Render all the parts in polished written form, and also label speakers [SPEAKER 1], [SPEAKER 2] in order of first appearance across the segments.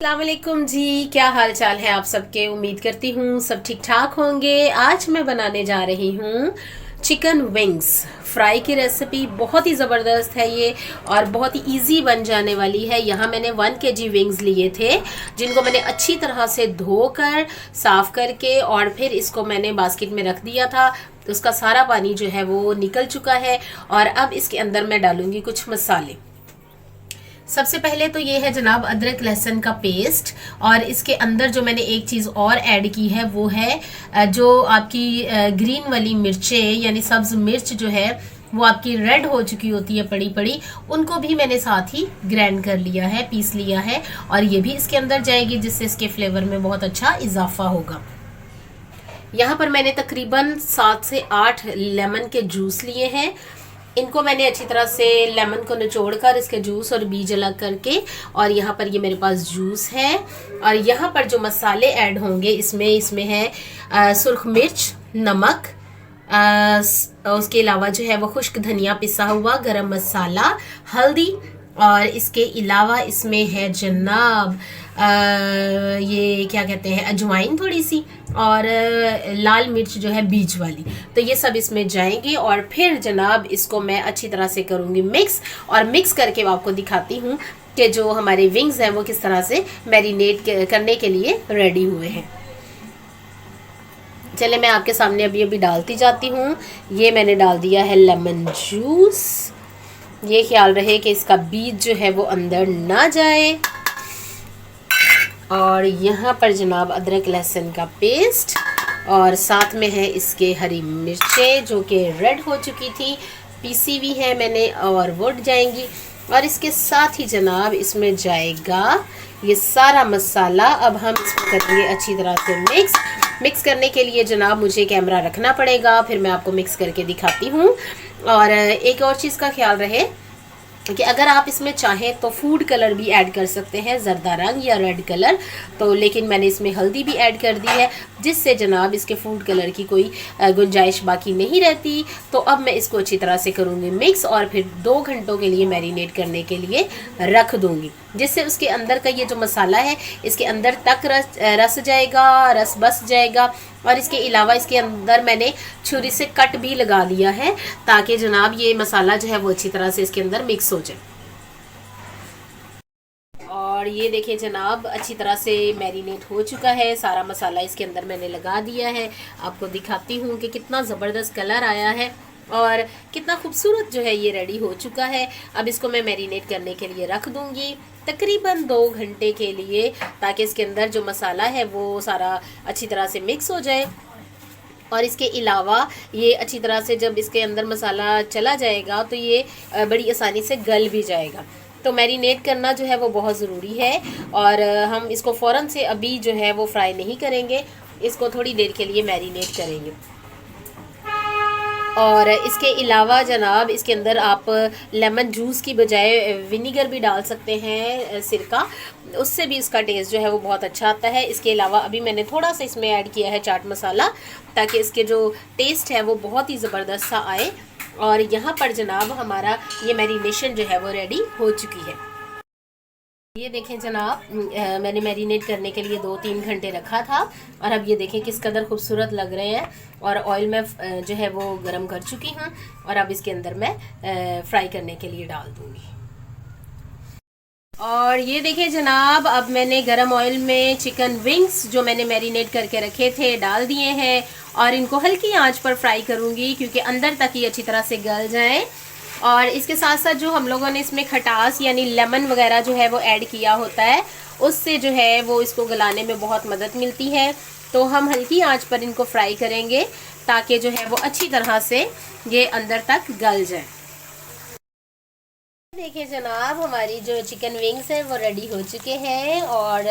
[SPEAKER 1] अस्सलामुअलैकुम जी। क्या हाल चाल है आप सबके। उम्मीद करती हूँ सब ठीक ठाक होंगे। आज मैं बनाने जा रही हूँ चिकन विंग्स फ्राई की रेसिपी। बहुत ही ज़बरदस्त है ये और बहुत ही इजी बन जाने वाली है। यहाँ मैंने 1 kg विंग्स लिए थे जिनको मैंने अच्छी तरह से धोकर साफ़ करके और फिर इसको मैंने बास्केट में रख दिया था। तो उसका सारा पानी जो है वो निकल चुका है और अब इसके अंदर मैं डालूँगी कुछ मसाले। सबसे पहले तो ये है जनाब अदरक लहसुन का पेस्ट और इसके अंदर जो मैंने एक चीज़ और ऐड की है वो है जो आपकी ग्रीन वाली मिर्चें यानी सब्ज़ मिर्च जो है वो आपकी रेड हो चुकी होती है पड़ी पड़ी, उनको भी मैंने साथ ही ग्राइंड कर लिया है, पीस लिया है और ये भी इसके अंदर जाएगी जिससे इसके फ्लेवर में बहुत अच्छा इजाफा होगा। यहाँ पर मैंने तकरीबन 7 से 8 लेमन के जूस लिए हैं। इनको मैंने अच्छी तरह से लेमन को निचोड़कर इसके जूस और बीज अलग करके और यहाँ पर ये मेरे पास जूस है। और यहाँ पर जो मसाले ऐड होंगे इसमें है सुर्ख मिर्च, नमक, उसके अलावा जो है वो खुश्क धनिया पिसा हुआ, गरम मसाला, हल्दी और इसके अलावा इसमें है जनाब ये क्या कहते हैं अजवाइन थोड़ी सी और लाल मिर्च जो है बीज वाली। तो ये सब इसमें जाएंगे और फिर जनाब इसको मैं अच्छी तरह से करूँगी मिक्स और मिक्स करके आपको दिखाती हूँ कि जो हमारे विंग्स हैं वो किस तरह से मैरिनेट करने के लिए रेडी हुए हैं। चले मैं आपके सामने अभी डालती जाती हूँ। ये मैंने डाल दिया है लेमन जूस। ये ख्याल रहे कि इसका बीज जो है वो अंदर ना जाए। और यहाँ पर जनाब अदरक लहसुन का पेस्ट और साथ में है इसके हरी मिर्चें जो कि रेड हो चुकी थी, पीसी हुई है मैंने और वो जाएंगी। और इसके साथ ही जनाब इसमें जाएगा ये सारा मसाला। अब हम इसको करेंगे अच्छी तरह से मिक्स करने के लिए जनाब मुझे कैमरा रखना पड़ेगा, फिर मैं आपको मिक्स करके दिखाती हूँ। और एक और चीज़ का ख्याल रहे कि अगर आप इसमें चाहें तो फूड कलर भी ऐड कर सकते हैं, ज़रदा रंग या रेड कलर। तो लेकिन मैंने इसमें हल्दी भी ऐड कर दी है जिससे जनाब इसके फूड कलर की कोई गुंजाइश बाकी नहीं रहती। तो अब मैं इसको अच्छी तरह से करूँगी मिक्स और फिर 2 घंटों के लिए मैरिनेट करने के लिए रख दूँगी, जिससे उसके अंदर का ये जो मसाला है इसके अंदर तक रस जाएगा, रस बस जाएगा। और इसके अलावा इसके अंदर मैंने छुरी से कट भी लगा लिया है ताकि जनाब ये मसाला जो है वो अच्छी तरह से इसके अंदर मिक्स हो जाए। और ये देखिए जनाब अच्छी तरह से मैरिनेट हो चुका है, सारा मसाला इसके अंदर मैंने लगा दिया है। आपको दिखाती हूँ कि कितना ज़बरदस्त कलर आया है और कितना खूबसूरत जो है ये रेडी हो चुका है। अब इसको मैं मैरिनेट करने के लिए रख दूँगी तकरीबन 2 घंटे के लिए, ताकि इसके अंदर जो मसाला है वो सारा अच्छी तरह से मिक्स हो जाए। और इसके अलावा ये अच्छी तरह से जब इसके अंदर मसाला चला जाएगा तो ये बड़ी आसानी से गल भी जाएगा। तो मैरिनेट करना जो है वो बहुत ज़रूरी है और हम इसको फ़ौरन से अभी जो है वो फ्राई नहीं करेंगे, इसको थोड़ी देर के लिए मैरिनेट करेंगे। और इसके अलावा जनाब इसके अंदर आप लेमन जूस की बजाय विनीगर भी डाल सकते हैं, सिरका, उससे भी इसका टेस्ट जो है वो बहुत अच्छा आता है। इसके अलावा अभी मैंने थोड़ा सा इसमें ऐड किया है चाट मसाला ताकि इसके जो टेस्ट है वो बहुत ही ज़बरदस्त सा आए। और यहाँ पर जनाब हमारा ये मैरिनेशन जो है वो रेडी हो चुकी है। ये देखें जनाब मैंने मैरिनेट करने के लिए 2-3 घंटे रखा था और अब ये देखें किस कदर खूबसूरत लग रहे हैं। और ऑयल में जो है वो गरम कर चुकी हूँ और अब इसके अंदर मैं फ्राई करने के लिए डाल दूँगी। और ये देखें जनाब अब मैंने गरम ऑयल में चिकन विंग्स जो मैंने मैरिनेट करके रखे थे डाल दिए हैं और इनको हल्की आंच पर फ्राई करूँगी क्योंकि अंदर तक ये अच्छी तरह से गल जाएँ। और इसके साथ साथ जो हम लोगों ने इसमें खटास यानी लेमन वगैरह जो है वो ऐड किया होता है उससे जो है वो इसको गलाने में बहुत मदद मिलती है। तो हम हल्की आंच पर इनको फ्राई करेंगे ताकि जो है वो अच्छी तरह से ये अंदर तक गल जाए। देखिए जनाब हमारी जो चिकन विंग्स हैं वो रेडी हो चुके हैं और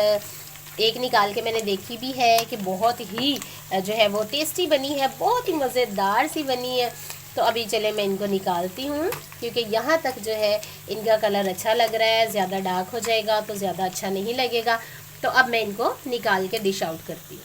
[SPEAKER 1] एक निकाल के मैंने देखी भी है कि बहुत ही जो है वो टेस्टी बनी है, बहुत ही मज़ेदार सी बनी है। तो अभी चले मैं इनको निकालती हूँ क्योंकि यहाँ तक जो है इनका कलर अच्छा लग रहा है, ज़्यादा डार्क हो जाएगा तो ज़्यादा अच्छा नहीं लगेगा। तो अब मैं इनको निकाल के डिश आउट करती हूँ।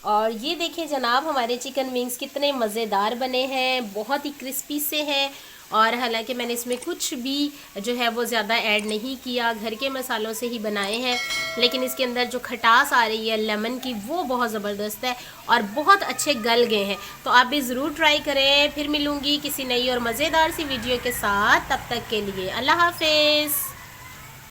[SPEAKER 1] और ये देखिए जनाब हमारे चिकन विंग्स कितने मज़ेदार बने हैं, बहुत ही क्रिस्पी से हैं और हालांकि मैंने इसमें कुछ भी जो है वो ज़्यादा ऐड नहीं किया, घर के मसालों से ही बनाए हैं, लेकिन इसके अंदर जो खटास आ रही है लेमन की वो बहुत ज़बरदस्त है और बहुत अच्छे गल गए हैं। तो आप भी ज़रूर ट्राई करें। फिर मिलूँगी किसी नई और मज़ेदार सी वीडियो के साथ, तब तक के लिए अल्लाह हाफिज़।